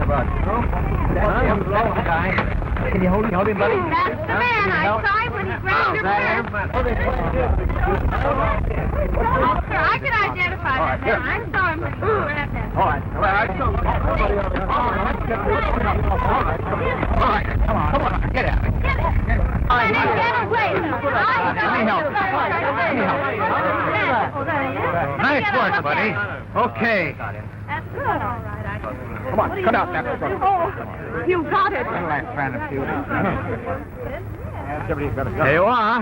about? That's him, the guy. Can you hold him, buddy? That's the man I saw when he grabbed your purse. Sir, I can identify that man. I saw him when he grabbed that. All right. Well, I saw him. All right. Come on. Get out. Get away. Let me help. Nice work, buddy. Okay. That's good, all right. Come on, cut out that. Oh, you got it. Last trying to few. There you are.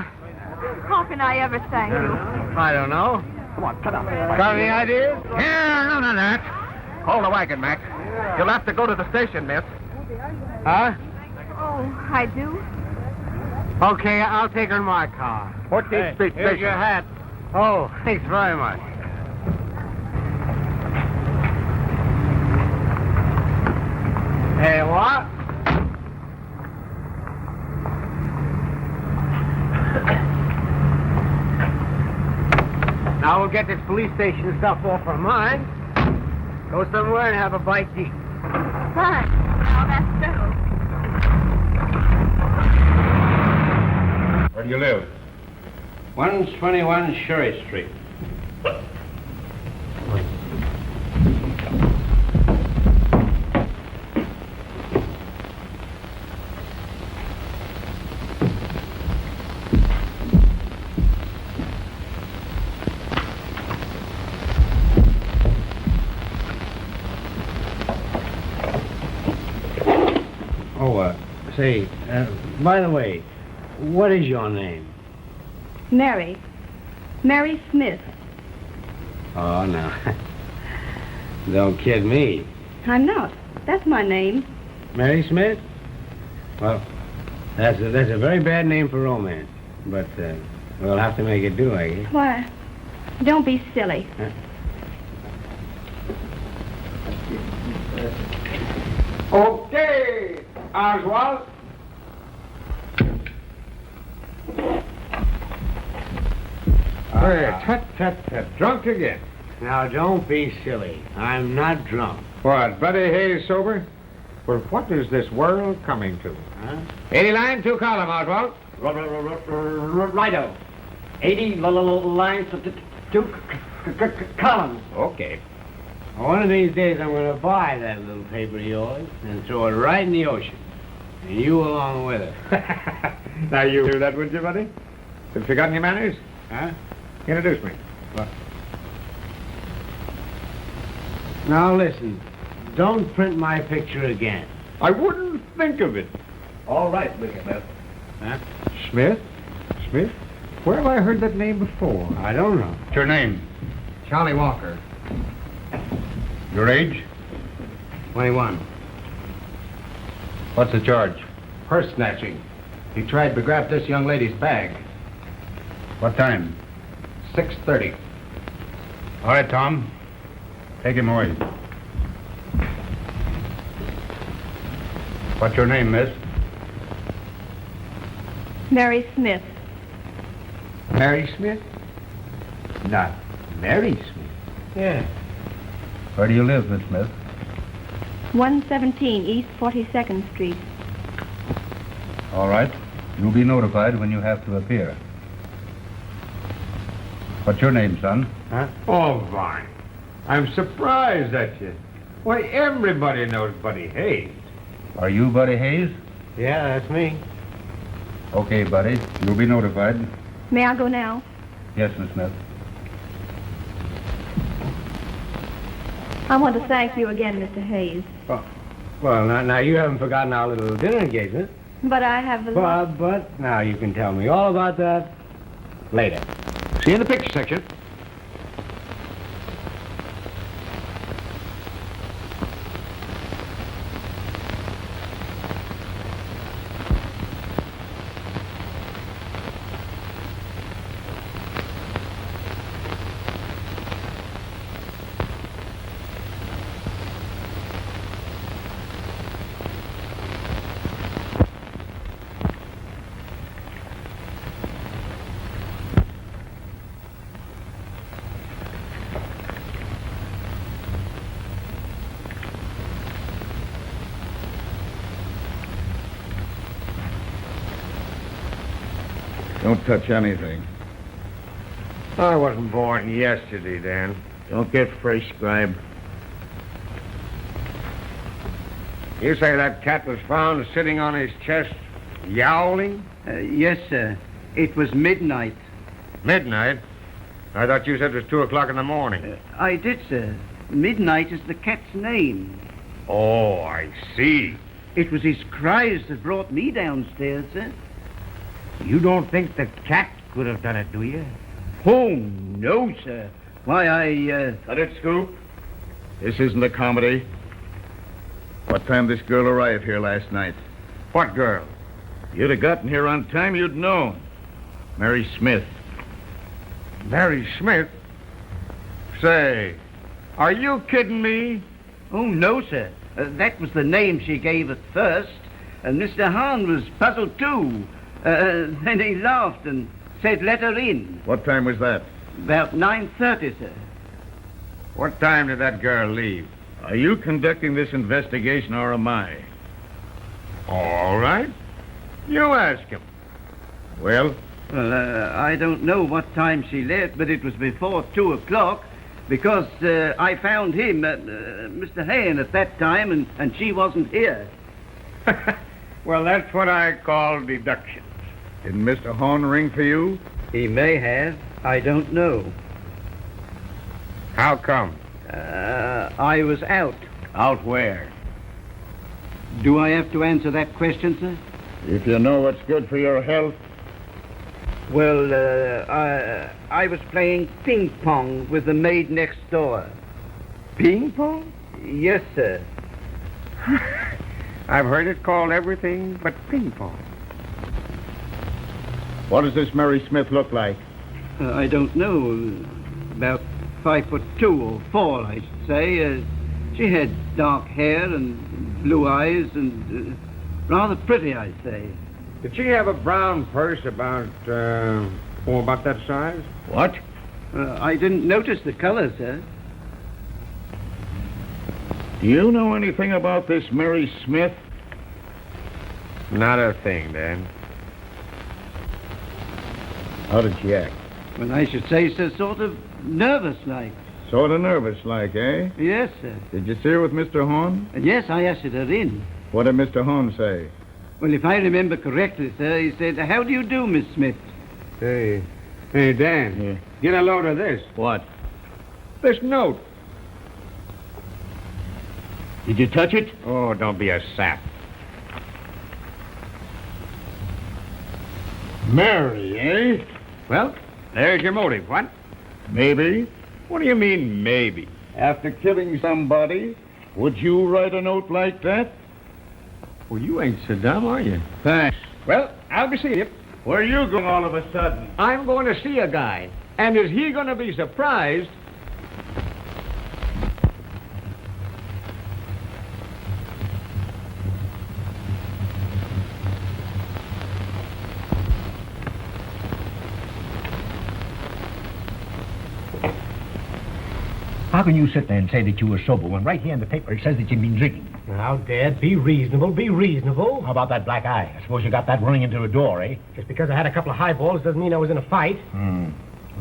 How can I ever thank you? I don't know. Come on, cut out. Got any ideas? Yeah, none of that. Hold the wagon, Mac. You'll have to go to the station, miss. Huh? Oh, I do? Okay, I'll take her in my car. 14th Street Station. Here's your hat. Oh, thanks very much. Hey, what? Now we'll get this police station stuff off our mind. Go somewhere and have a bite to eat. Fine. Now that's settled. Where do you live? 121 Sherry Street. Say, by the way, what is your name? Mary. Mary Smith. Oh, no. Don't kid me. I'm not. That's my name. Mary Smith? Well, that's a very bad name for romance. But we'll have to make it do, I guess. Why? Don't be silly. Huh? Okay, Oswald. Hey, tut. Drunk again. Now, don't be silly. I'm not drunk. What, Buddy Hayes sober? Well, what is this world coming to? Huh? 80 line, 2 column, Oswald. Righto. 80 lines to 2 columns. Okay. One of these days, I'm going to buy that little paper of yours and throw it right in the ocean. And you along with it. Now, you do that, would you, Buddy? Have you forgotten your manners? Huh? Introduce me. What? Now, listen. Don't print my picture again. I wouldn't think of it. All right, Mr. Smith. Huh? Smith? Smith? Where have I heard that name before? I don't know. What's your name? Charlie Walker. Your age? 21. What's the charge? Purse snatching. He tried to grab this young lady's bag. What time? 6:30. All right, Tom. Take him away. What's your name, miss? Mary Smith. Mary Smith? Not Mary Smith. Yeah. Where do you live, Miss Smith? 117 East 42nd Street. All right. You'll be notified when you have to appear. What's your name, son? Huh? Oh, Vine. I'm surprised at you. Why, everybody knows Buddy Hayes. Are you Buddy Hayes? Yeah, that's me. Okay, Buddy. You'll be notified. May I go now? Yes, Miss Smith. I want to thank you again, Mr. Hayes. Well, now you haven't forgotten our little dinner engagement. But I have a lot... But now you can tell me all about that later. See you in the picture section. Don't touch anything. I wasn't born yesterday, Dan. Don't get fresh, Scribe. You say that cat was found sitting on his chest, yowling? Yes, sir. It was midnight. Midnight? I thought you said it was 2 o'clock in the morning. I did, sir. Midnight is the cat's name. Oh, I see. It was his cries that brought me downstairs, sir. You don't think the cat could have done it, do you? Oh, no, sir. Why, Let it, Scoop. This isn't a comedy. What time this girl arrived here last night? What girl? You'd have gotten here on time, you'd known. Mary Smith. Mary Smith? Say, are you kidding me? Oh, no, sir. That was the name she gave at first. And Mr. Hahn was puzzled, too. Then he laughed and said, let her in. What time was that? About 9:30, sir. What time did that girl leave? Are you conducting this investigation or am I? All right. You ask him. Well, Well, I don't know what time she left, but it was before 2 o'clock, because I found him, Mr. Hahn, at that time, and she wasn't here. Well, that's what I call deductions. didn't Mr. Horn ring for you? He may have. I don't know. How come? I was out. Out where? Do I have to answer that question, sir? If you know what's good for your health. Well, I was playing ping pong with the maid next door. Ping pong? Yes, sir. I've heard it called everything but ping pong. What does this Mary Smith look like? I don't know. About 5'2" or 4, I should say. She had dark hair and blue eyes and rather pretty, I'd say. Did she have a brown purse about that size? What? I didn't notice the color, sir. Do you know anything about this Mary Smith? Not a thing, Dan. How did she act? Well, I should say, sir, sort of nervous-like. Sort of nervous-like, eh? Yes, sir. Did you see her with Mr. Horn? And yes, I ushered her in. What did Mr. Horn say? Well, if I remember correctly, sir, he said, "How do you do, Miss Smith?" Hey, Dan, Yeah. get a load of this. What? This note. Did you touch it? Oh, don't be a sap. Mary, eh? Well, there's your motive, what? Maybe. What do you mean, maybe? After killing somebody, would you write a note like that? Well, you ain't so dumb, are you? Thanks. Well, I'll be seeing you. Where are you going all of a sudden? I'm going to see a guy. And is he going to be surprised? How can you sit there and say that you were sober when right here in the paper it says that you've been drinking? Now, Dad, be reasonable, be reasonable. How about that black eye? I suppose you got that running into a door, eh? Just because I had a couple of highballs doesn't mean I was in a fight.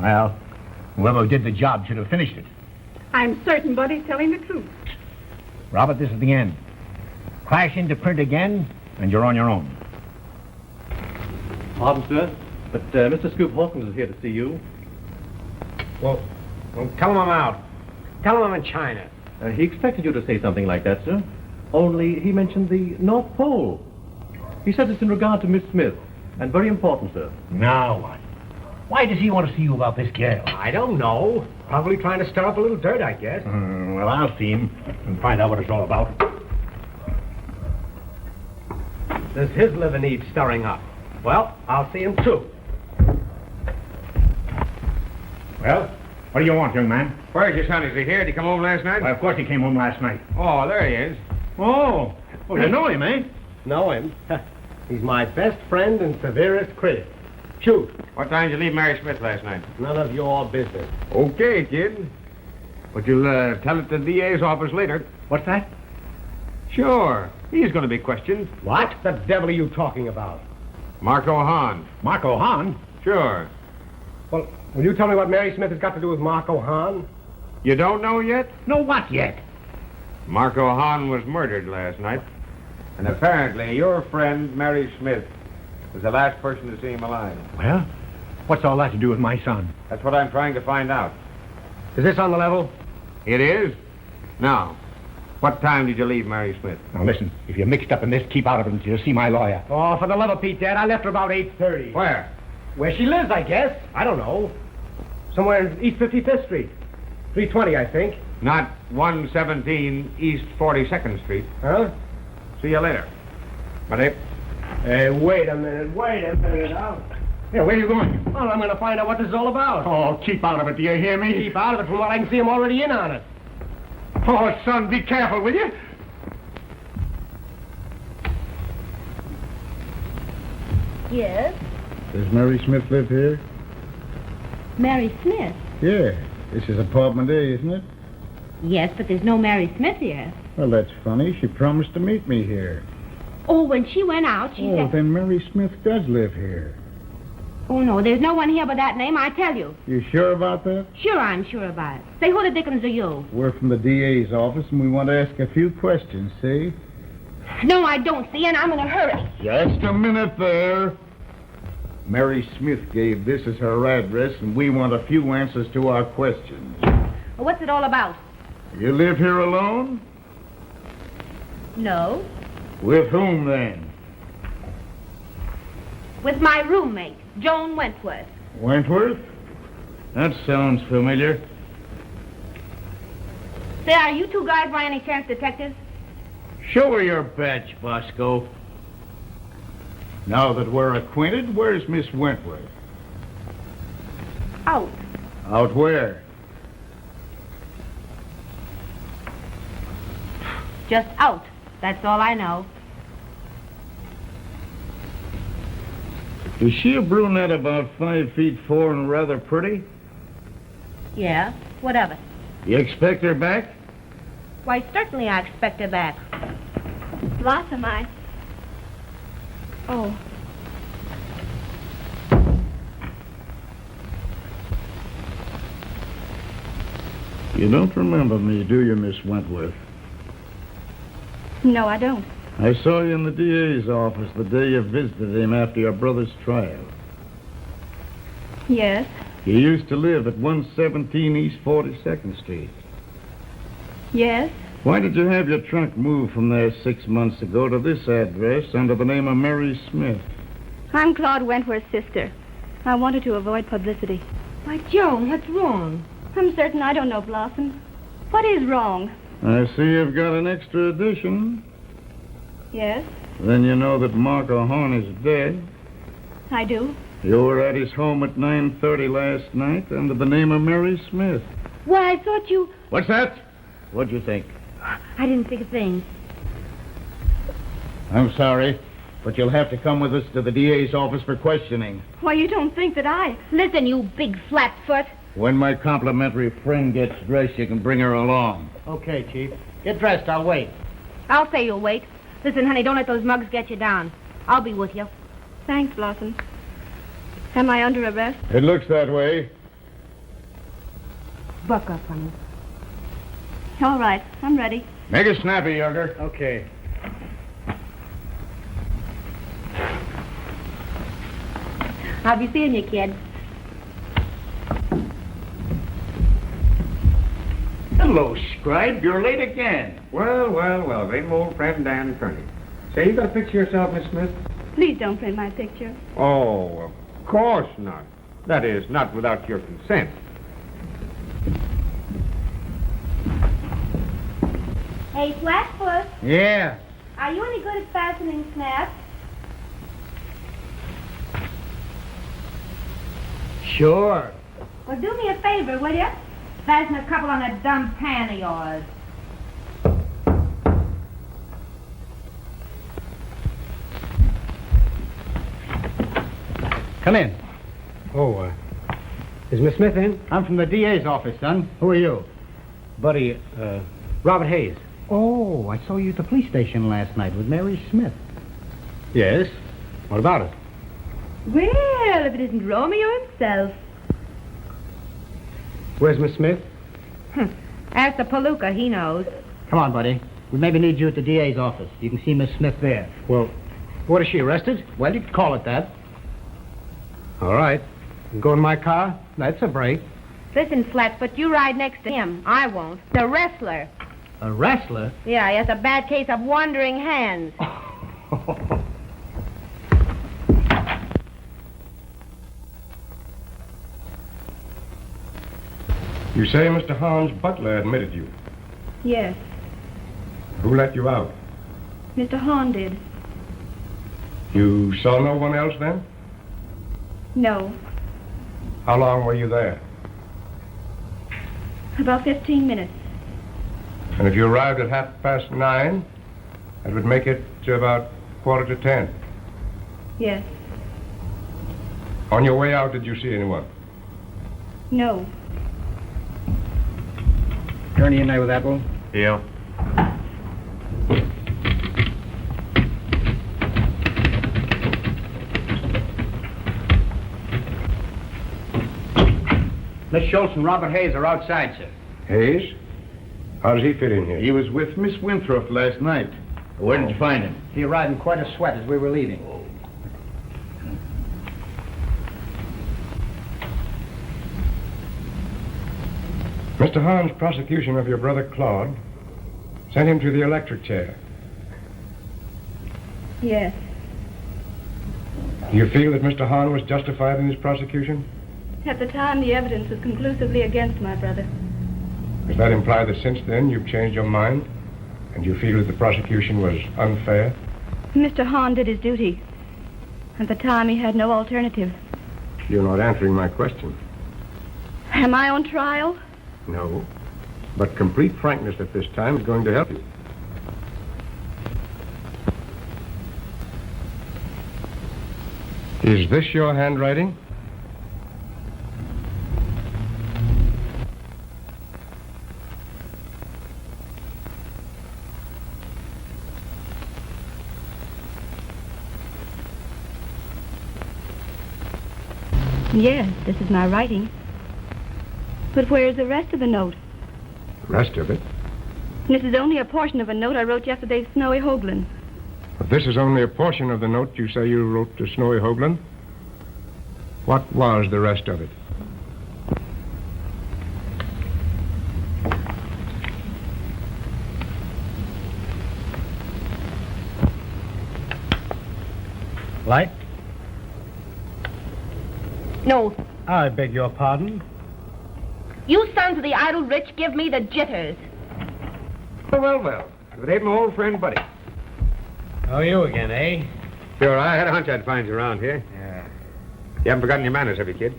Well, whoever did the job should have finished it. I'm certain Buddy's telling the truth. Robert, this is the end. Crash into print again, and you're on your own. Pardon, sir, but Mr. Scoop Hawkins is here to see you. Well, tell him I'm out. Tell him I'm in China. He expected you to say something like that, sir. Only he mentioned the North Pole. He said it's in regard to Miss Smith, and very important, sir. Now what? Why does he want to see you about this girl? I don't know. Probably trying to stir up a little dirt, I guess. Well, I'll see him and find out what it's all about. Does his liver need stirring up? Well, I'll see him too. Well, what do you want, young man? Where's your son? Is he here? Did he come home last night? Why, of course he came home last night. Oh, there he is. Oh, well, you know him, eh? Know him? He's my best friend and severest critic. Shoot. What time did you leave Mary Smith last night? None of your business. Okay, kid. But you'll tell it to the DA's office later. What's that? Sure. He's going to be questioned. What the devil are you talking about? Marco Hahn. Marco Hahn? Sure. Well, will you tell me what Mary Smith has got to do with Marco Hahn? You don't know yet? No, what yet? Marco Hahn was murdered last night. And apparently your friend, Mary Smith, was the last person to see him alive. Well, what's all that to do with my son? That's what I'm trying to find out. Is this on the level? It is? Now, what time did you leave Mary Smith? Now, listen, if you're mixed up in this, keep out of it until you see my lawyer. Oh, for the love of Pete, Dad, I left her about 8:30. Where? Where she lives, I guess. I don't know. Somewhere in East 55th Street. 320, I think. Not 117 East 42nd Street. Huh? See you later. Buddy. Hey, wait a minute. Here, where are you going? Well, I'm going to find out what this is all about. Oh, keep out of it, do you hear me? Keep out of it. From what I can see, I'm already in on it. Oh, son, be careful, will you? Yes? Does Mary Smith live here? Mary Smith? Yeah. This is apartment A, isn't it? Yes, but there's no Mary Smith here. Well, that's funny. She promised to meet me here. Oh, when she went out, she Oh, said... then Mary Smith does live here. Oh, no, there's no one here by that name, I tell you. You sure about that? Sure, I'm sure about it. Say, who the dickens are you? We're from the DA's office, and we want to ask a few questions, see? No, I don't see, and I'm in a hurry. Just a minute there. Mary Smith gave this as her address, and we want a few answers to our questions. Well, what's it all about? You live here alone? No. With whom, then? With my roommate, Joan Wentworth. Wentworth? That sounds familiar. Say, are you two guys by any chance detectives? Show her your badge, Bosco. Now that we're acquainted, where's Miss Wentworth? Out. Out where? Just out. That's all I know. Is she a brunette about 5'4" and rather pretty? Yeah, what of it? You expect her back? Why, certainly I expect her back. Blossom, Oh. You don't remember me, do you, Miss Wentworth? No, I don't. I saw you in the DA's office the day you visited him after your brother's trial. Yes. You used to live at 117 East 42nd Street. Yes. Why did you have your trunk moved from there 6 months ago to this address under the name of Mary Smith? I'm Claude Wentworth's sister. I wanted to avoid publicity. Why, Joan, what's wrong? I'm certain I don't know, Blossom. What is wrong? I see you've got an extra edition. Yes, Then you know that Marco Hahn is dead. I do. You were at his home at 9:30 last night under the name of Mary Smith. Why, I thought you... What's that? What'd you think? I didn't think a thing. I'm sorry, but you'll have to come with us to the DA's office for questioning. Why, you don't think that I... Listen, you big flatfoot. When my complimentary friend gets dressed, you can bring her along. Okay, Chief. Get dressed. I'll wait. I'll say you'll wait. Listen, honey, don't let those mugs get you down. I'll be with you. Thanks, Blossom. Am I under arrest? It looks that way. Buck up, honey. All right, I'm ready. Make it snappy, Yoger. Okay. I'll be seeing you, kid. Hello, Scribe. You're late again. Well, same old friend Dan Kearney. Say, you got a picture of yourself, Miss Smith? Please don't print my picture. Oh, of course not. That is, not without your consent. Hey, Flatfoot, Yeah. are you any good at fastening snaps? Sure. Well, do me a favor, will you? Fasten a couple on that dumb pan of yours. Come in. Oh, is Miss Smith in? I'm from the DA's office, son. Who are you? Buddy, Robert Hayes. Oh, I saw you at the police station last night with Mary Smith. Yes. What about it? Well, if it isn't Romeo himself. Where's Miss Smith? Ask the Palooka, he knows. Come on, buddy. We maybe need you at the DA's office. You can see Miss Smith there. Well, what, is she arrested? Well, you could call it that. All right. Go in my car? That's a break. Listen, Flatfoot, you ride next to him. I won't. The wrestler. A wrestler? Yeah, he has a bad case of wandering hands. You say Mr. Hahn's butler admitted you. Yes, Who let you out? Mr. Hahn did. You saw no one else then? No, How long were you there? about 15 minutes. And if you arrived at 9:30, that would make it to about 9:45. Yes, On your way out, did you see anyone? no. Gurney in there with Apple? Yeah. Miss Schultz and Robert Hayes are outside, sir. Hayes? How does he fit in here? He was with Miss Winthrop last night. Where did you find him? He arrived in quite a sweat as we were leaving. Mr. Hahn's prosecution of your brother Claude sent him to the electric chair. Yes, Do you feel that Mr. Hahn was justified in his prosecution? at the time the evidence was conclusively against my brother. Does that imply that since then you've changed your mind and you feel that the prosecution was unfair? Mr. Hahn did his duty. At the time he had no alternative. You're not answering my question. Am I on trial? No. But complete frankness at this time is going to help you. Is this your handwriting? Yes, this is my writing. But where is the rest of the note? The rest of it? This is only a portion of a note I wrote yesterday to Snowy Hoagland. But this is only a portion of the note you say you wrote to Snowy Hoagland. What was the rest of it? Light? No, I beg your pardon. you sons of the idle rich give me the jitters. Well. If it ain't my old friend Buddy. Oh, you again, eh? Sure, I had a hunch I'd find you around here. Yeah. You haven't forgotten your manners, have you, kid?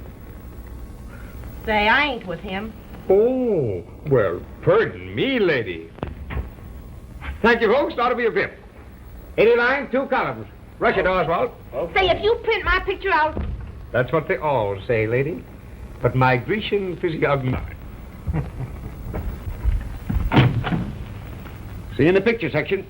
Say, I ain't with him. Oh, well, pardon me, lady. Thank you, folks. Ought to be a fifth. 80 lines, 2 columns. Rush it, Oswald. Say, if you print my picture out... That's what they all say, lady. But my Grecian physiognomy. See you in the picture section.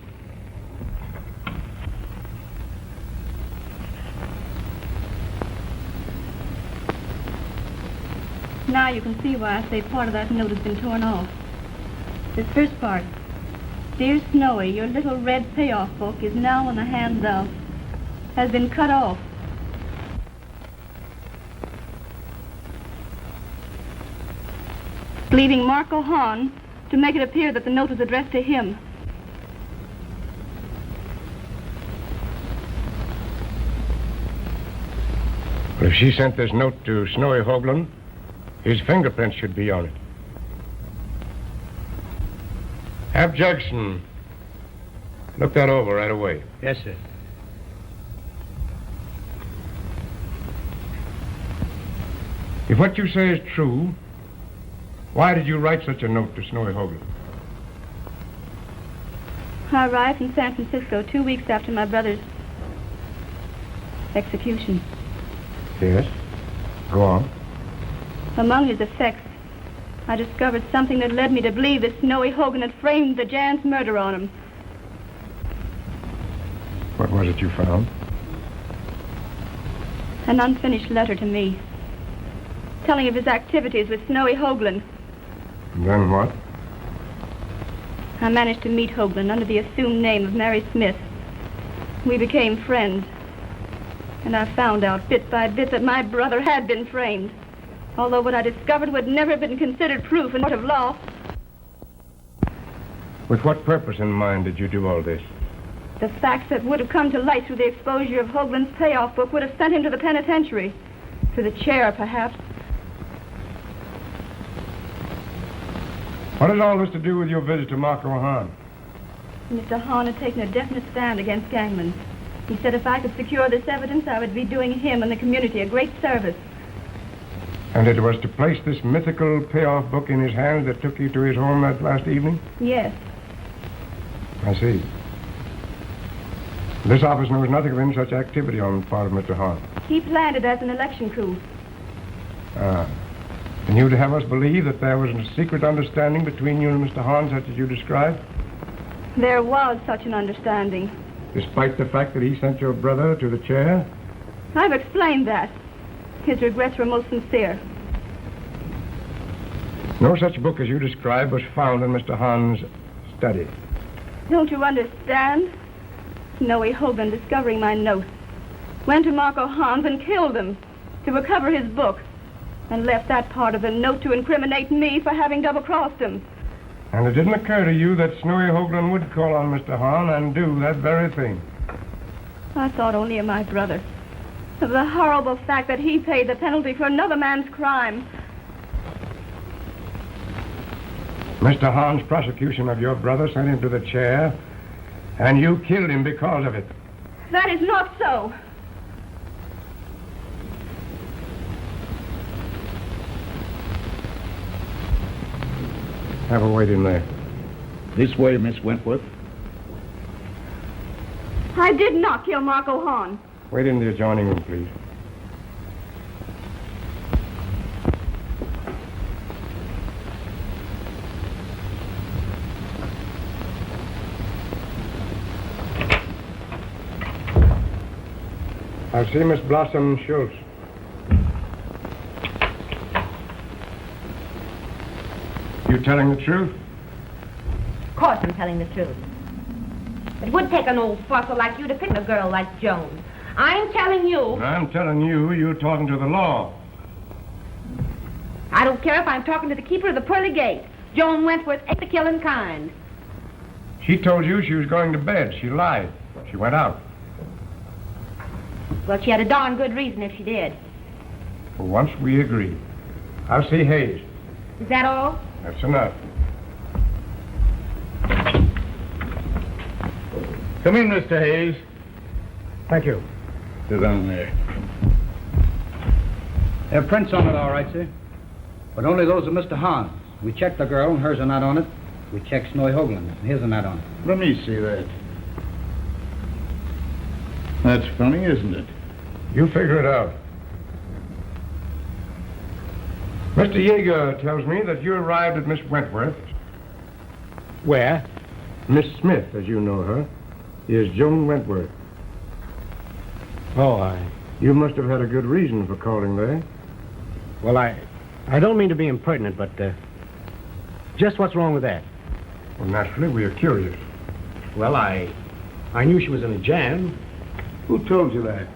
Now you can see why I say part of that note has been torn off. This first part. Dear Snowy, your little red payoff book is now in the hands of... has been cut off. Leaving Marco Hahn to make it appear that the note was addressed to him. But if she sent this note to Snowy Hoagland, his fingerprints should be on it. Have Judson look that over right away. Yes, sir. If what you say is true, why did you write such a note to Snowy Hoagland? I arrived in San Francisco 2 weeks after my brother's execution. Yes. Go on. Among his effects, I discovered something that led me to believe that Snowy Hoagland had framed the Jan's murder on him. What was it you found? An unfinished letter to me, telling of his activities with Snowy Hoagland. Then what? I managed to meet Hoagland under the assumed name of Mary Smith. We became friends. And I found out bit by bit that my brother had been framed. Although what I discovered would never have been considered proof in court of law. With what purpose in mind did you do all this? The facts that would have come to light through the exposure of Hoagland's payoff book would have sent him to the penitentiary. To the chair, perhaps. What has all this to do with your visit to Marco Hahn? Mr. Hahn had taken a definite stand against gangmen. He said if I could secure this evidence, I would be doing him and the community a great service. And it was to place this mythical payoff book in his hands that took you to his home that last evening? Yes. I see. This office knows nothing of any such activity on the part of Mr. Hahn. He planned it as an election coup. Ah. And you to have us believe that there was a secret understanding between you and Mr. Hahn, such as you described? There was such an understanding. Despite the fact that he sent your brother to the chair? I've explained that. His regrets were most sincere. No such book as you described was found in Mr. Hahn's study. Don't you understand? Snowy Hoagland, discovering my note, went to Marco Hahn's and killed him to recover his book, and left that part of the note to incriminate me for having double-crossed him. And it didn't occur to you that Snowy Hoagland would call on Mr. Hahn and do that very thing? I thought only of my brother, of the horrible fact that he paid the penalty for another man's crime. Mr. Hahn's prosecution of your brother sent him to the chair, and you killed him because of it. That is not so. Have her wait in there. This way, Miss Wentworth. I did not kill Marco Hahn. Wait in the adjoining room, please. I'll see Miss Blossom Schultz. You telling the truth? Of course I'm telling the truth. It would take an old fossil like you to pick a girl like Joan. I'm telling you. I'm telling you, you're talking to the law. I don't care if I'm talking to the keeper of the pearly gate. Joan Wentworth ain't the killing kind. She told you she was going to bed. She lied. She went out. Well, she had a darn good reason if she did. For once, we agree. I'll see Hayes. Is that all? That's enough. Come in, Mr. Hayes. Thank you. Sit down there. There are prints on it, all right, sir. But only those of Mr. Hahn's. We checked the girl, and hers are not on it. We checked Snowy Hoagland's, and his are not on it. Let me see that. That's funny, isn't it? You figure it out. Mr. Yeager tells me that you arrived at Miss Wentworth. Where? Miss Smith, as you know her, is Joan Wentworth. Oh, You must have had a good reason for calling there. well, I don't mean to be impertinent, but, just what's wrong with that? Well, naturally, we are curious. Well, I knew she was in a jam. Who told you that?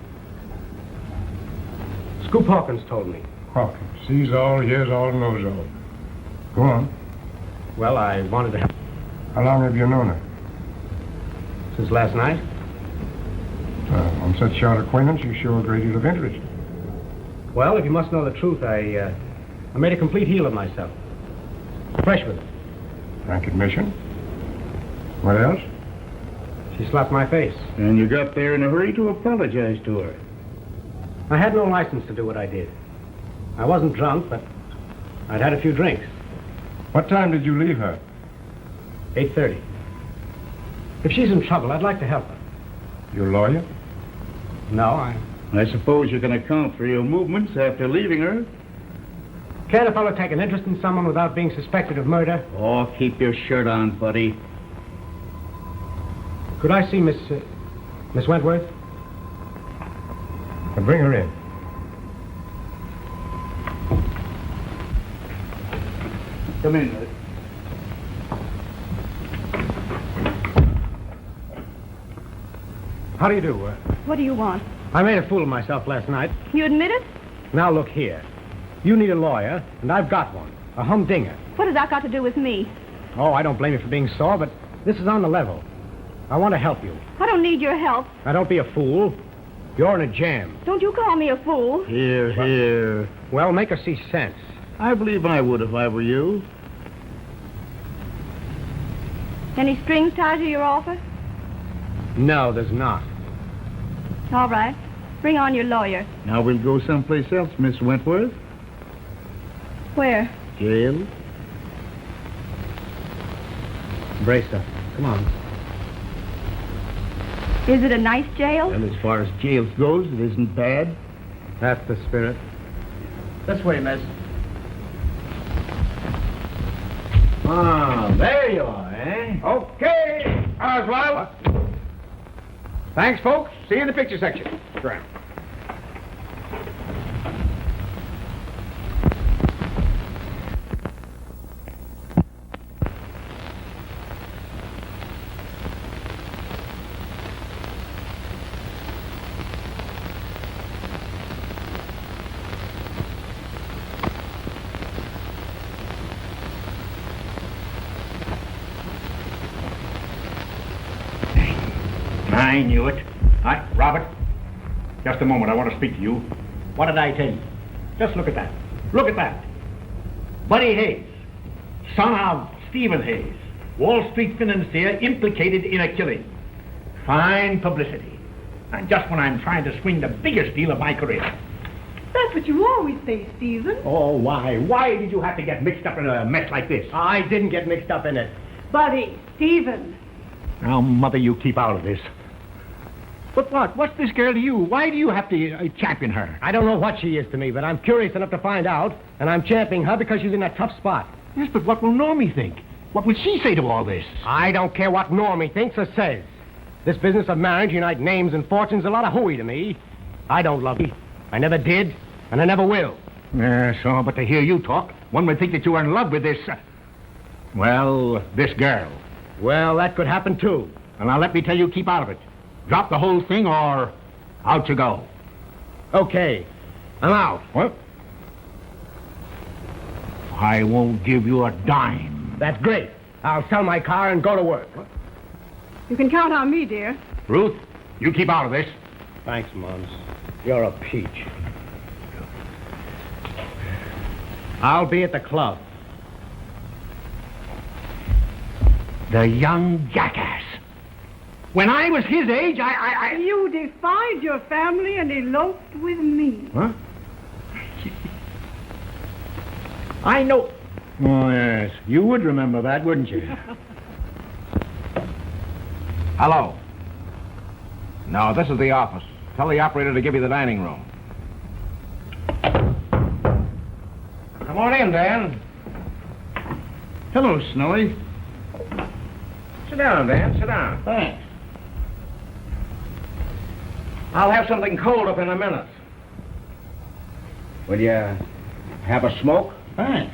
Scoop Hawkins told me. Hawkins. Sees all, hears all, knows all. Go on. Well, I wanted to help How long have you known her? since last night. On such short acquaintance, you show a great deal of interest. Well, if you must know the truth, I made a complete heel of myself. Fresh with it. Frank admission. What else? She slapped my face. And you got there in a hurry to apologize to her. I had no license to do what I did. I wasn't drunk, but I'd had a few drinks. What time did you leave her? 8:30. If she's in trouble, I'd like to help her. Your lawyer? No, I suppose you can account for your movements after leaving her. Can't a fellow take an interest in someone without being suspected of murder? Oh, keep your shirt on, buddy. Could I see Miss Wentworth? Bring her in. Come in, Red. How do you do? What do you want? I made a fool of myself last night. You admit it? Now look here. You need a lawyer, and I've got one. A humdinger. What has that got to do with me? Oh, I don't blame you for being sore, but this is on the level. I want to help you. I don't need your help. Now, don't be a fool. You're in a jam. Don't you call me a fool. Here, here. Well, make her see sense. I believe I would if I were you. Any strings tied to your offer? No, there's not. All right. Bring on your lawyer. Now we'll go someplace else, Miss Wentworth. Where? Jail. Brace up. Come on. Is it a nice jail? Well, as far as jails goes, it isn't bad. That's the spirit. This way, miss. Ah, there you are, eh? Okay, Oswald. Thanks, folks. See you in the picture section. Graham. I knew it. Robert, just a moment. I want to speak to you. What did I tell you? Just look at that. Look at that. Buddy Hayes, son of Stephen Hayes, Wall Street financier implicated in a killing. Fine publicity. And just when I'm trying to swing the biggest deal of my career. That's what you always say, Stephen. Oh, why? Why did you have to get mixed up in a mess like this? I didn't get mixed up in it. Buddy, Stephen. Now, Mother, you keep out of this. But what? What's this girl to you? Why do you have to champion her? I don't know what she is to me, but I'm curious enough to find out, and I'm championing her because she's in a tough spot. Yes, but what will Normie think? What will she say to all this? I don't care what Normie thinks or says. This business of marriage, unite names and fortunes, a lot of hooey to me. I don't love you. I never did, and I never will. Yes, but to hear you talk, one would think that you are in love with this... well, this girl. Well, that could happen, too. And now let me tell you, keep out of it. Drop the whole thing or out you go. Okay, I'm out. What? I won't give you a dime. That's great. I'll sell my car and go to work. You can count on me, dear. Ruth, you keep out of this. Thanks, Mons. You're a peach. I'll be at the club. The young jackass. When I was his age, You defied your family and eloped with me. Huh? I know... Oh, yes. You would remember that, wouldn't you? Hello. No, this is the office. Tell the operator to give you the dining room. Come on in, Dan. Hello, Snowy. Sit down, Dan. Sit down. Thanks. I'll have something cold up in a minute. Will you have a smoke? Thanks.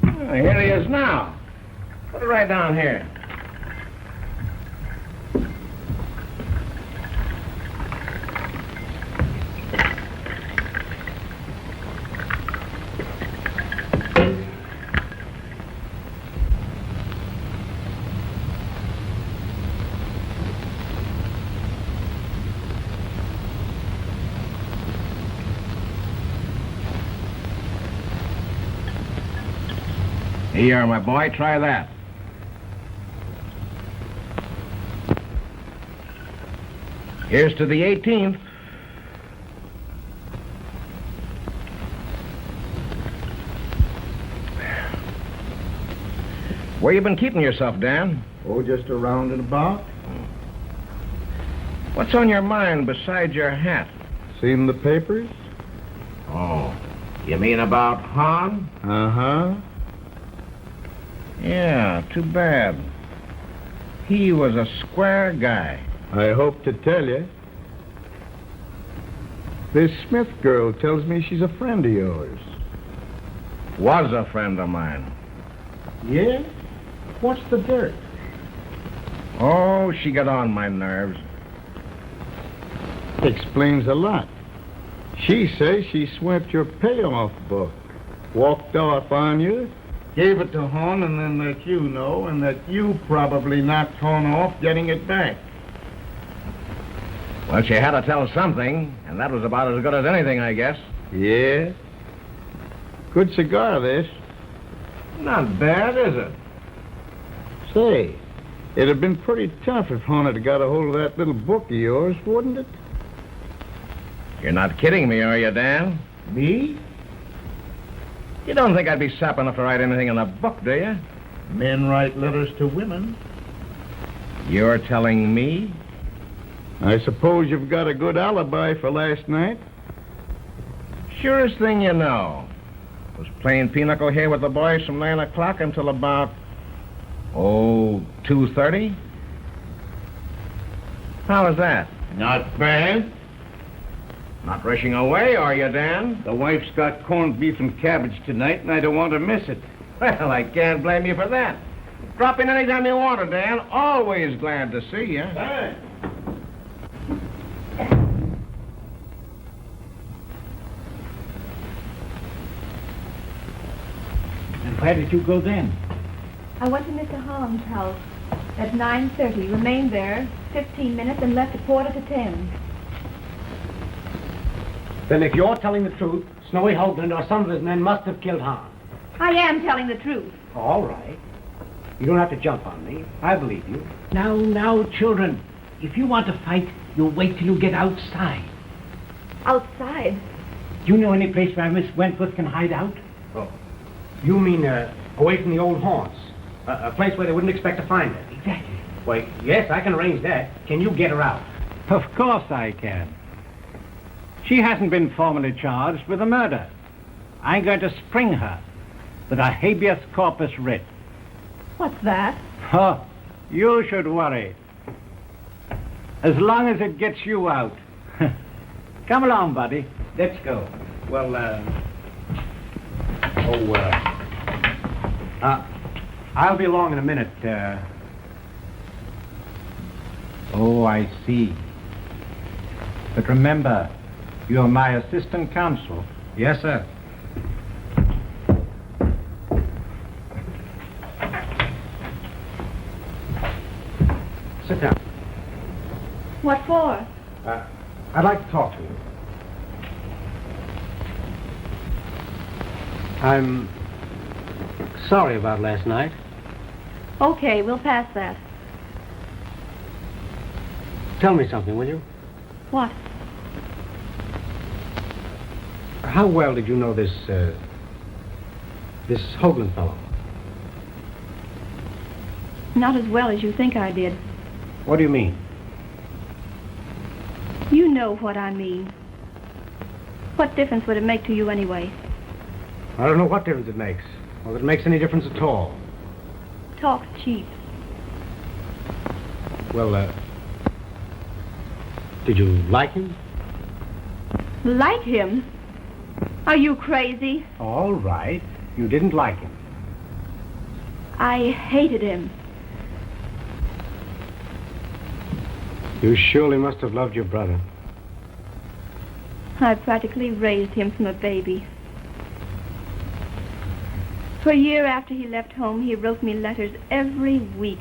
Oh, here he is now. Put it right down here. Here, my boy, try that. Here's to the 18th. Where you been keeping yourself, Dan? Oh, just around and about. What's on your mind besides your hat? Seen the papers? Oh, you mean about Han? Uh-huh. Yeah, too bad. He was a square guy. I hope to tell you. This Smith girl tells me she's a friend of yours. Was a friend of mine. Yeah? What's the dirt? Oh, she got on my nerves. Explains a lot. She says she swept your payoff book, walked off on you, gave it to Horn, and then let you know, and that you probably knocked Horn off getting it back. Well, she had to tell something, and that was about as good as anything, I guess. Yeah? Good cigar, this. Not bad, is it? Say, it'd have been pretty tough if Horn had got a hold of that little book of yours, wouldn't it? You're not kidding me, are you, Dan? Me? You don't think I'd be sap enough to write anything in a book, do you? Men write letters to women. You're telling me? I suppose you've got a good alibi for last night? Surest thing you know. Was playing pinochle here with the boys from 9 o'clock until about, 2:30? How was that? Not bad. Not rushing away, are you, Dan? The wife's got corned beef and cabbage tonight, and I don't want to miss it. Well, I can't blame you for that. Drop in anytime you want to, Dan. Always glad to see you. Hey. And where did you go then? I went to Mr. Holland's house at 9:30, remained there 15 minutes, and left at 9:45. Then if you're telling the truth, Snowy Hoagland or some of his men must have killed Hahn. I am telling the truth. All right. You don't have to jump on me. I believe you. Now, children. If you want to fight, you'll wait till you get outside. Outside? Do you know any place where Miss Wentworth can hide out? Oh. You mean, away from the old haunts? A place where they wouldn't expect to find her? Exactly. Why, yes, I can arrange that. Can you get her out? Of course I can. She hasn't been formally charged with a murder. I'm going to spring her with a habeas corpus writ. What's that? Oh, you should worry. As long as it gets you out. Come along, buddy. Let's go. Well, I'll be along in a minute. Oh, I see. But remember, you're my assistant counsel. Yes, sir. Sit down. What for? I'd like to talk to you. I'm sorry about last night. Okay, we'll pass that. Tell me something, will you? What? How well did you know this Hoagland fellow? Not as well as you think I did. What do you mean? You know what I mean. What difference would it make to you anyway? I don't know what difference it makes. Or that it makes any difference at all. Talk's cheap. Well, did you like him? Like him? Are you crazy? All right. You didn't like him. I hated him. You surely must have loved your brother. I practically raised him from a baby. For a year after he left home, he wrote me letters every week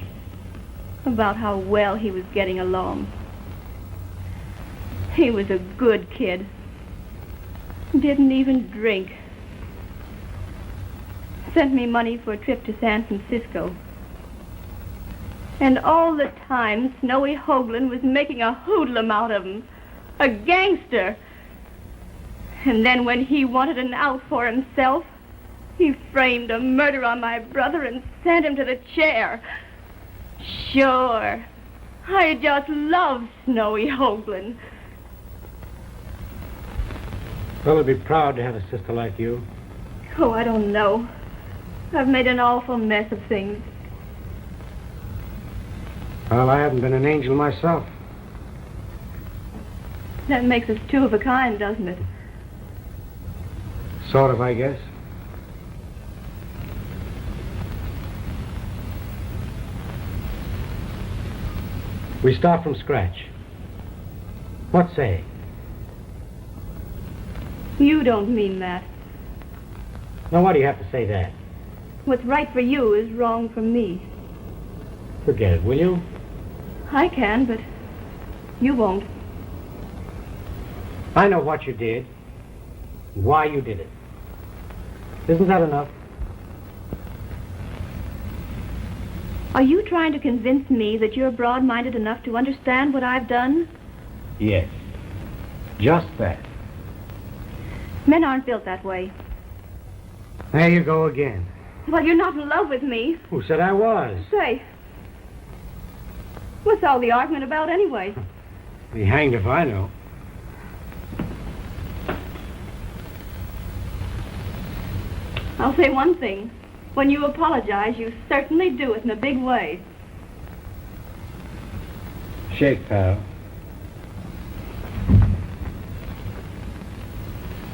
about how well he was getting along. He was a good kid. Didn't even drink. Sent me money for a trip to San Francisco. And all the time, Snowy Hoagland was making a hoodlum out of him. A gangster. And then when he wanted an out for himself, he framed a murder on my brother and sent him to the chair. Sure. I just love Snowy Hoagland. Well, I'd be proud to have a sister like you. Oh, I don't know. I've made an awful mess of things. Well, I haven't been an angel myself. That makes us two of a kind, doesn't it? Sort of, I guess. We start from scratch. What say? You don't mean that. Now, why do you have to say that? What's right for you is wrong for me. Forget it, will you? I can, but you won't. I know what you did, why you did it. Isn't that enough? Are you trying to convince me that you're broad-minded enough to understand what I've done? Yes. Just that. Men aren't built that way. There you go again. Well, you're not in love with me. Who said I was? Say, what's all the argument about anyway? Be hanged if I know. I'll say one thing. When you apologize, you certainly do it in a big way. Shake, pal.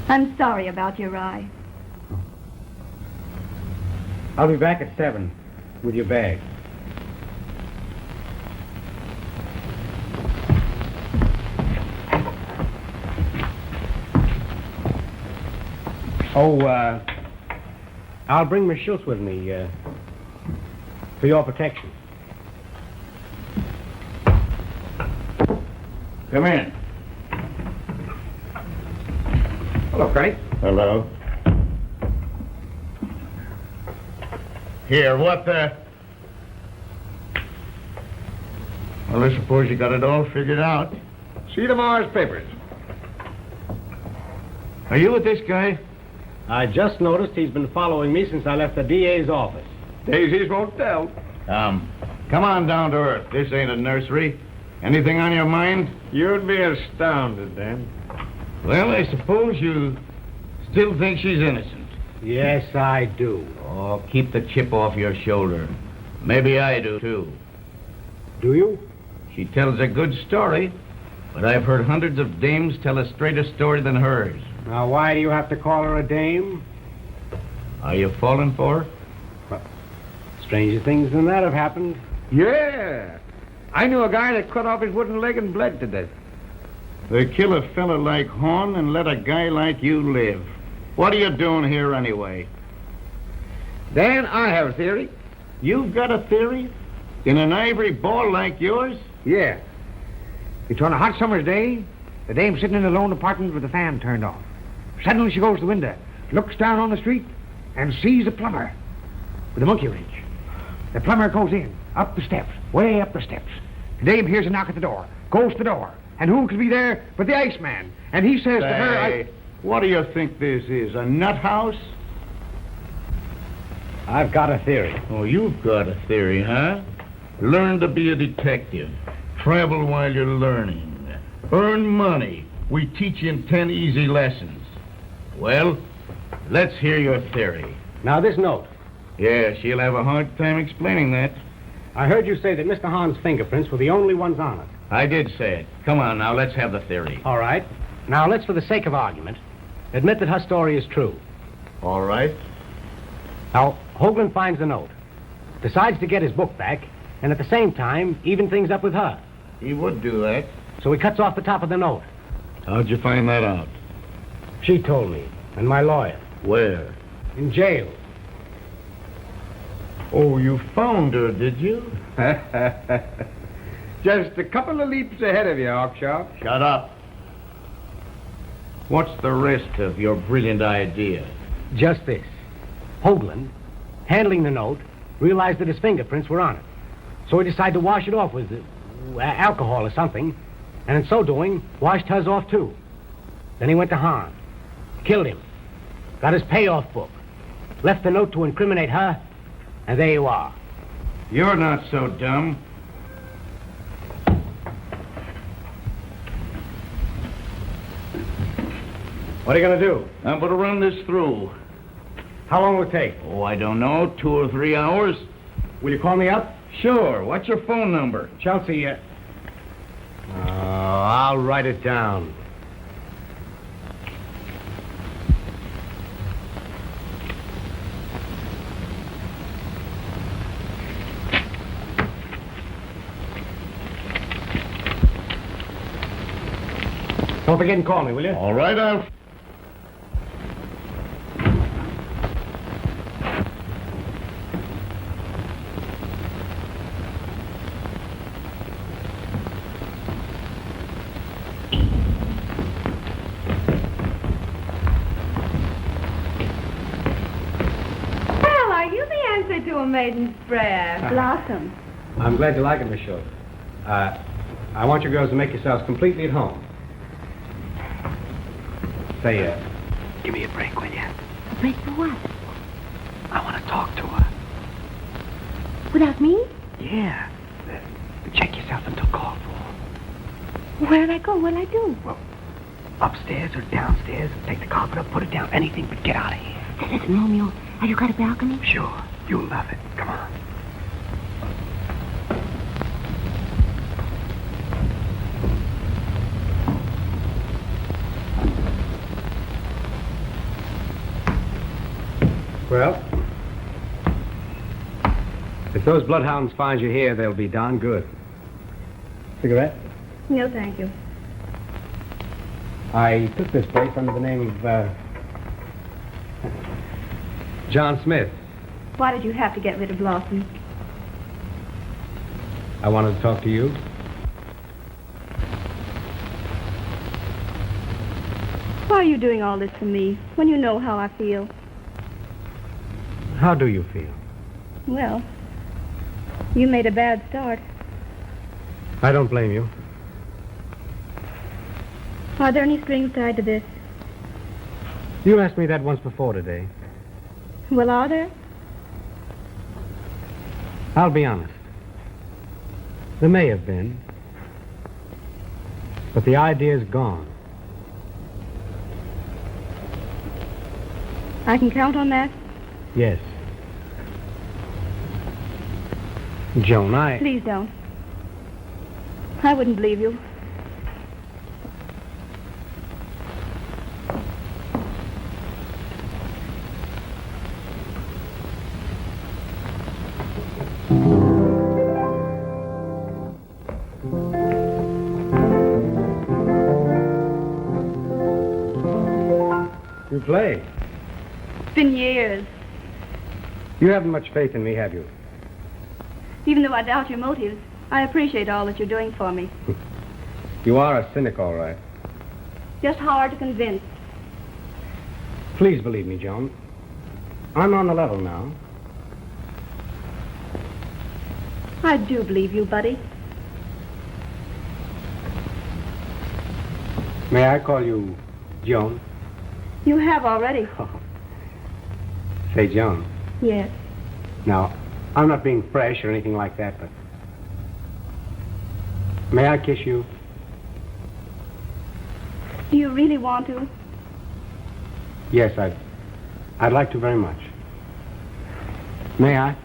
I'm sorry about your eye. I'll be back at 7 with your bag. I'll bring Miss Schultz with me, for your protection. Come in. Hello, Craig. Hello. Here, what the... Well, I suppose you got it all figured out. See tomorrow's papers. Are you with this guy? I just noticed he's been following me since I left the DA's office. Daisies won't tell. Come on down to earth. This ain't a nursery. Anything on your mind? You'd be astounded, Dan. Well, I suppose you still think she's innocent. Yes, I do. Oh, keep the chip off your shoulder. Maybe I do, too. Do you? She tells a good story, but I've heard hundreds of dames tell a straighter story than hers. Now, why do you have to call her a dame? Are you falling for her? Well, stranger things than that have happened. Yeah. I knew a guy that cut off his wooden leg and bled to death. They kill a fella like Horn and let a guy like you live. What are you doing here anyway? Dan, I have a theory. You've got a theory? In an ivory ball like yours? Yeah. It's on a hot summer's day. The dame's sitting in a lone apartment with the fan turned off. Suddenly she goes to the window, looks down on the street, and sees a plumber with a monkey wrench. The plumber goes in, up the steps, way up the steps. The dame hears a knock at the door, goes to the door, and who could be there but the Iceman? And he says to her, What do you think this is, a nut house? I've got a theory. Oh, you've got a theory, huh? Learn to be a detective. Travel while you're learning. Earn money. We teach you in 10 easy lessons. Well, let's hear your theory. Now, this note. Yeah, she'll have a hard time explaining that. I heard you say that Mr. Hahn's fingerprints were the only ones on it. I did say it. Come on, now, let's have the theory. All right. Now, let's, for the sake of argument, admit that her story is true. All right. Now, Hoagland finds the note, decides to get his book back, and at the same time, even things up with her. He would do that. So he cuts off the top of the note. How'd you find that out? She told me, and my lawyer. Where? In jail. Oh, you found her, did you? Just a couple of leaps ahead of you, Hawkshaw. Shut up. What's the rest of your brilliant idea? Just this. Hoagland, handling the note, realized that his fingerprints were on it. So he decided to wash it off with alcohol or something, and in so doing, washed hers off too. Then he went to Hahn, killed him, got his payoff book, left the note to incriminate her, and there you are. You're not so dumb. What are you going to do? I'm going to run this through. How long will it take? Oh, I don't know, 2 or 3 hours. Will you call me up? Sure. What's your phone number? Chelsea, I'll write it down. Don't forget and call me, will you? All right, I'll... Well, are you the answer to a maiden's prayer? Blossom. I'm glad you like it, Miss Schultz. I want you girls to make yourselves completely at home. Say, give me a break, will you? A break for what? I want to talk to her. Without me? Yeah. Check yourself until called for. Where'd I go? What'd I do? Well, upstairs or downstairs, take the carpet up, put it down, anything but get out of here. Hey, listen, Romeo, have you got a balcony? Sure. You'll love it. Come on. Well, if those bloodhounds find you here, they'll be darn good. Cigarette? No, thank you. I took this place under the name of, John Smith. Why did you have to get rid of Blossom? I wanted to talk to you. Why are you doing all this for me when you know how I feel? How do you feel? Well, you made a bad start. I don't blame you. Are there any strings tied to this? You asked me that once before today. Well, are there? I'll be honest. There may have been. But the idea's gone. I can count on that? Yes. Joan, Please don't. I wouldn't believe you. You play. It's been years. You haven't much faith in me, have you? Even though I doubt your motives, I appreciate all that you're doing for me. You are a cynic, all right. Just hard to convince. Please believe me, Joan. I'm on the level now. I do believe you, buddy. May I call you Joan? You have already. Say, Joan. Yes. Now, I'm not being fresh or anything like that, but... May I kiss you? Do you really want to? Yes, I'd like to very much. May I?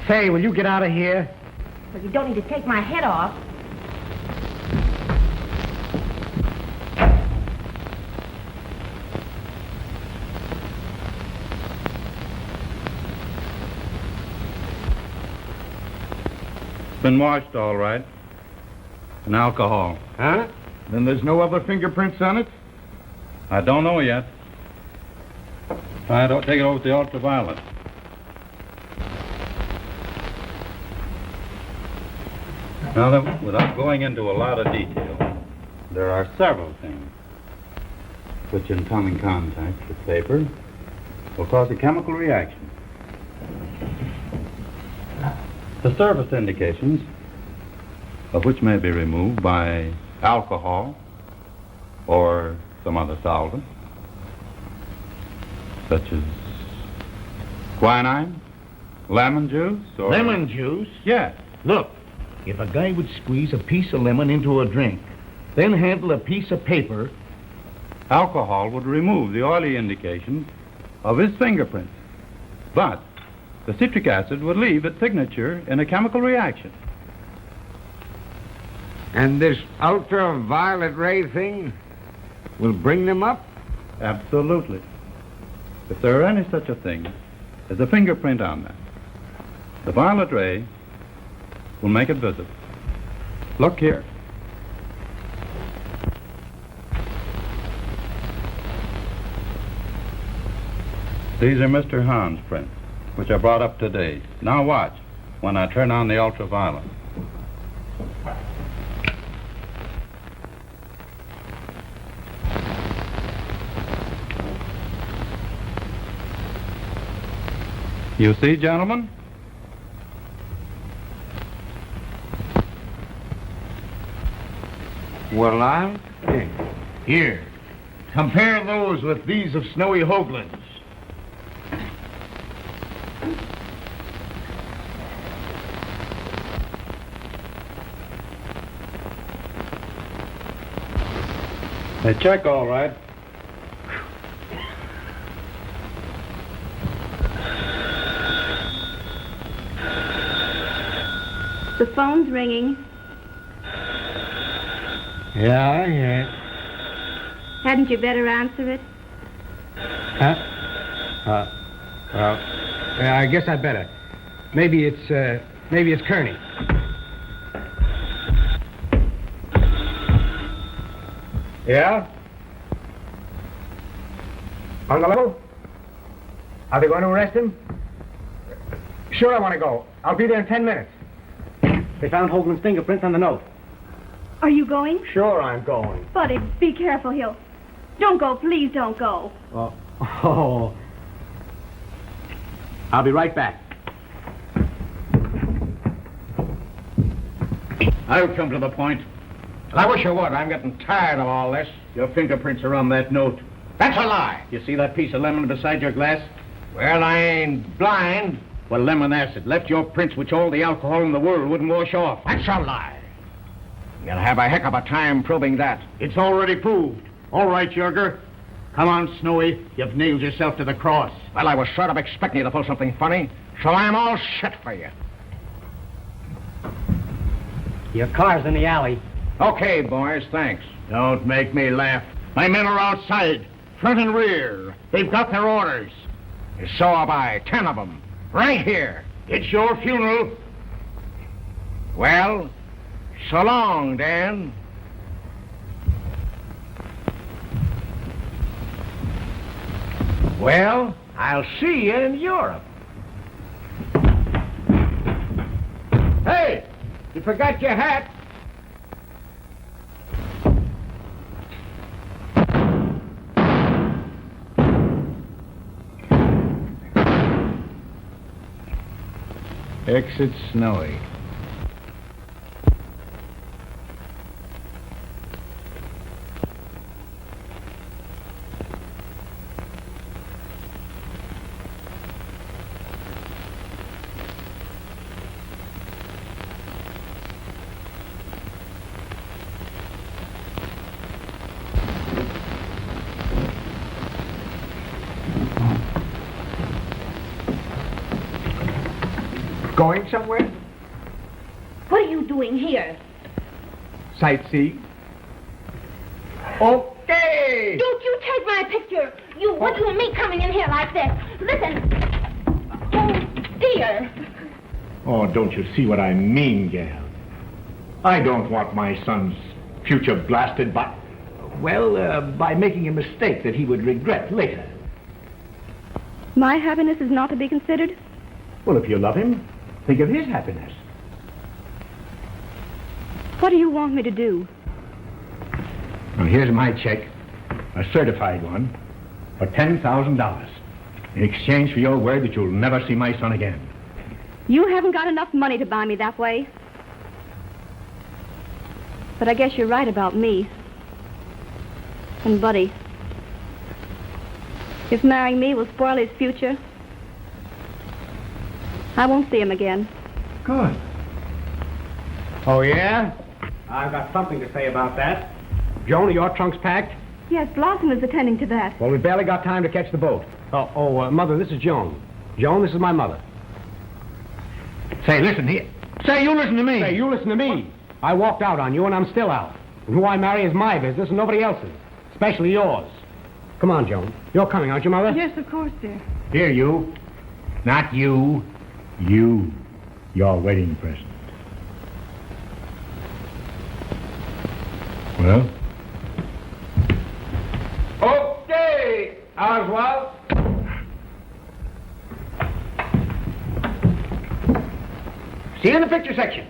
Say, will you get out of here? Well, you don't need to take my head off. Been washed, all right. And alcohol. Huh? Then there's no other fingerprints on it? I don't know yet. I don't take it over to the ultraviolet. Now, then, without going into a lot of detail, there are several things which, in coming contact with paper, will cause a chemical reaction. The surface indications of which may be removed by alcohol or some other solvent, such as quinine, lemon juice, or... Lemon juice? Yes. Look, if a guy would squeeze a piece of lemon into a drink, then handle a piece of paper... Alcohol would remove the oily indications of his fingerprints. But the citric acid would leave its signature in a chemical reaction. And this ultraviolet ray thing will bring them up? Absolutely. If there are any such a thing, There's a fingerprint on that. The violet ray will make it visible. Look here. These are Mr. Hahn's prints, which I brought up today. Now watch when I turn on the ultraviolet. You see, gentlemen? Well, I'll think. Here, compare those with these of Snowy Hoagland's. They check all right. The phone's ringing. Yeah. Hadn't you better answer it? Huh? Well, yeah, I guess I better. Maybe it's Kearney. Yeah? On the level? Are they going to arrest him? Sure, I want to go. I'll be there in 10 minutes. They found Hoagland's fingerprints on the note. Are you going? Sure, I'm going. Buddy, be careful. Don't go. Please don't go. Oh. I'll be right back. I'll come to the point. And I wish you would. I'm getting tired of all this. Your fingerprints are on that note. That's a lie. You see that piece of lemon beside your glass? Well, I ain't blind. Well, lemon acid left your prints which all the alcohol in the world wouldn't wash off. That's a lie. You'll have a heck of a time proving that. It's already proved. All right, Yerger. Come on, Snowy. You've nailed yourself to the cross. Well, I was sort of expecting you to pull something funny, so I'm all set for you. Your car's in the alley. Okay, boys, thanks. Don't make me laugh. My men are outside, front and rear. They've got their orders. So have I, 10 of them. Right here. It's your funeral. Well, so long, Dan. Well, I'll see you in Europe. Hey, you forgot your hat. Exit Snowy. Going somewhere? What are you doing here? Sightsee. Okay! Don't you take my picture! What do you mean coming in here like this? Listen! Oh, dear! Oh, don't you see what I mean, gal? I don't want my son's future blasted by making a mistake that he would regret later. My happiness is not to be considered? Well, if you love him, think of his happiness. What do you want me to do? Well, here's my check, a certified one, for $10,000 in exchange for your word that you'll never see my son again. You haven't got enough money to buy me that way. But I guess you're right about me. And Buddy, if marrying me will spoil his future, I won't see him again. Good. Oh, yeah? I've got something to say about that. Joan, are your trunks packed? Yes, Blossom is attending to that. Well, we barely got time to catch the boat. Mother, this is Joan. Joan, this is my mother. Say, listen here. Say, you listen to me. Say, you listen to me. I walked out on you, and I'm still out. And who I marry is my business and nobody else's, especially yours. Come on, Joan. You're coming, aren't you, Mother? Yes, of course, dear. Here, you. Not you. You. Your wedding present. Well? Okay, Oswald. See you in the picture section.